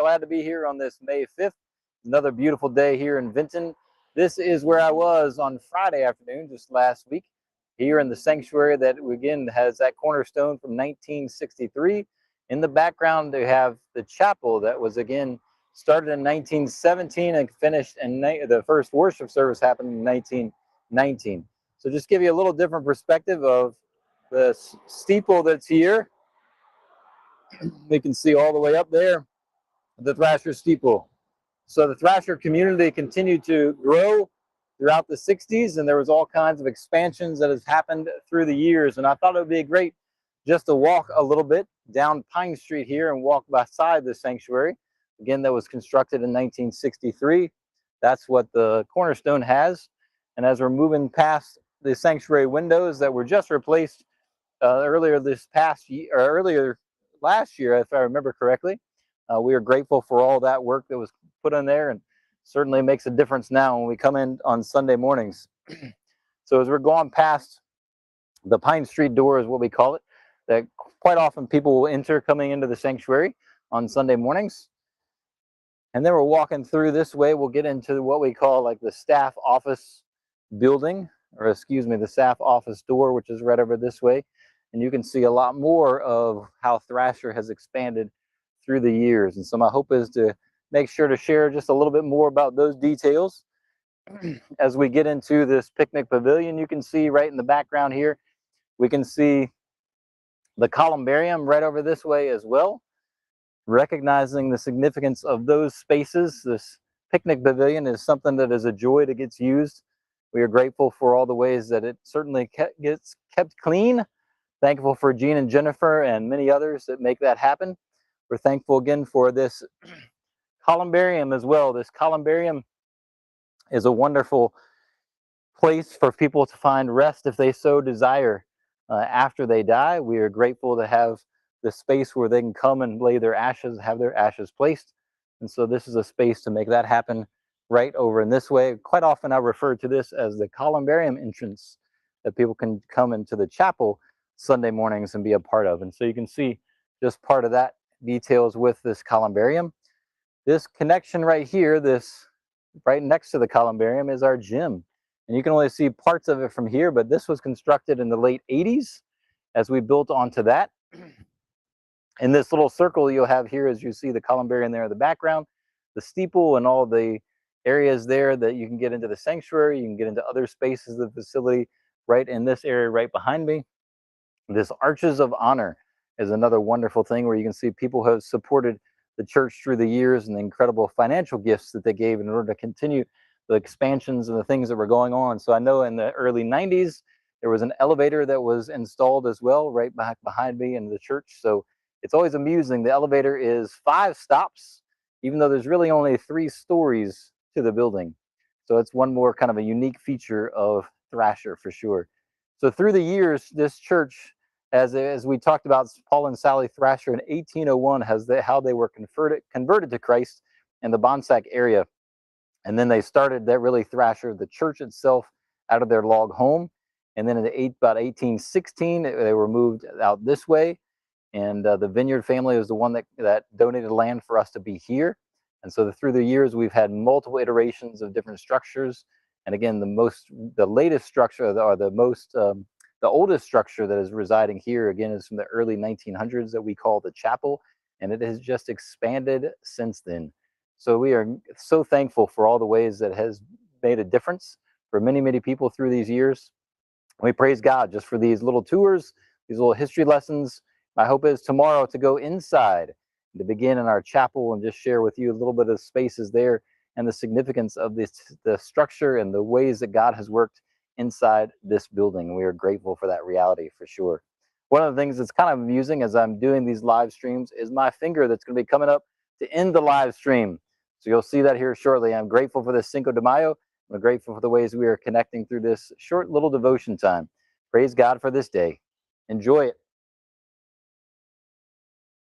glad to be here on this May 5th. Another beautiful day here in Vinton. This is where I was on Friday afternoon, just last week, here in the sanctuary that, again, has that cornerstone from 1963. In the background, they have the chapel that was, again, started in 1917 and finished, and the first worship service happened in 1919. So just give you a little different perspective of the steeple that's here. We can see all the way up there, the Thrasher steeple. So the Thrasher community continued to grow throughout the 60s, and there was all kinds of expansions that has happened through the years. And I thought it would be great just to walk a little bit down Pine Street here and walk beside the sanctuary. Again, that was constructed in 1963. That's what the cornerstone has. And as we're moving past the sanctuary windows that were just replaced earlier this past year, or earlier last year, if I remember correctly, we are grateful for all that work that was put in there, and certainly makes a difference now when we come in on Sunday mornings. So as we're going past the Pine Street door is what we call it, that quite often people will enter coming into the sanctuary on Sunday mornings. And then we're walking through this way, we'll get into what we call like the staff office building, or excuse me, the staff office door, which is right over this way. And you can see a lot more of how Thrasher has expanded through the years. And so my hope is to make sure to share just a little bit more about those details. As we get into this picnic pavilion, you can see right in the background here, we can see the columbarium right over this way as well. Recognizing the significance of those spaces, this picnic pavilion is something that is a joy that gets used. We are grateful for all the ways that it certainly gets kept clean. Thankful for Gene and Jennifer and many others that make that happen. We're thankful again for this columbarium as well. This columbarium is a wonderful place for people to find rest if they so desire after they die. We are grateful to have the space where they can come and lay their ashes, have their ashes placed. And so this is a space to make that happen right over in this way. Quite often I refer to this as the columbarium entrance that people can come into the chapel Sunday mornings and be a part of. And so you can see just part of that details with this columbarium. This connection right here, this right next to the columbarium, is our gym. And you can only see parts of it from here, but this was constructed in the late 80s as we built onto that. In this little circle you'll have here, as you see the columbarium there in the background, the steeple and all the areas there that you can get into the sanctuary, you can get into other spaces of the facility right in this area right behind me. This Arches of Honor is another wonderful thing where you can see people who have supported the church through the years and the incredible financial gifts that they gave in order to continue the expansions and the things that were going on. So I know in the early 90s, there was an elevator that was installed as well right back behind me in the church. So it's always amusing. The elevator is 5 stops, even though there's really only 3 stories to the building. So it's one more kind of a unique feature of Thrasher for sure. So through the years, this church, as we talked about, Paul and Sally Thrasher in 1801, how they were converted to Christ in the Bonsack area. And then they started that really Thrasher, the church itself, out of their log home. And then in about 1816, they were moved out this way. And the Vineyard family was the one that donated land for us to be here. And so through the years, we've had multiple iterations of different structures. And again, the latest structure, or the oldest structure that is residing here, again, is from the early 1900s that we call the chapel, and it has just expanded since then. So we are so thankful for all the ways that has made a difference for many, many people through these years. We praise God just for these little tours, these little history lessons. My hope is tomorrow to go inside, to begin in our chapel and just share with you a little bit of spaces there and the significance of the structure and the ways that God has worked inside this building. We are grateful for that reality for sure. One of the things that's kind of amusing as I'm doing these live streams is my finger that's going to be coming up to end the live stream. So you'll see that here shortly. I'm grateful for this Cinco de Mayo. I'm grateful for the ways we are connecting through this short little devotion time. Praise God for this day. Enjoy it.